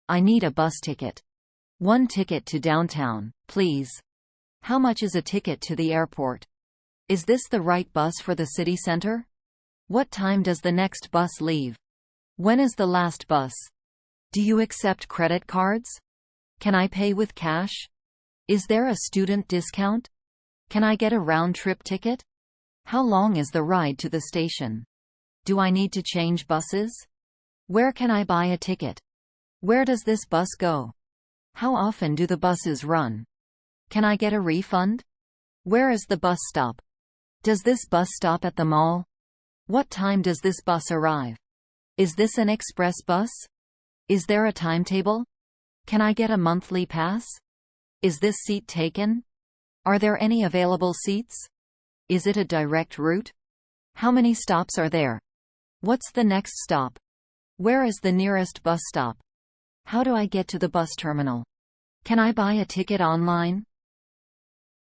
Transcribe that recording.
I need a bus ticket. One ticket to downtown, please. How much is a ticket to the airport? Is this the right bus for the city center? What time does the next bus leave? When is the last bus? Do you accept credit cards? Can I pay with cash? Is there a student discount? Can I get a round-trip ticket? How long is the ride to the station? Do I need to change buses? Where can I buy a ticket? Where does this bus go? How often do the buses run? Can I get a refund? Where is the bus stop? Does this bus stop at the mall? What time does this bus arrive? Is this an express bus? Is there a timetable? Can I get a monthly pass? Is this seat taken? Are there any available seats? Is it a direct route? How many stops are there? What's the next stop? Where is the nearest bus stop? How do I get to the bus terminal? Can I buy a ticket online?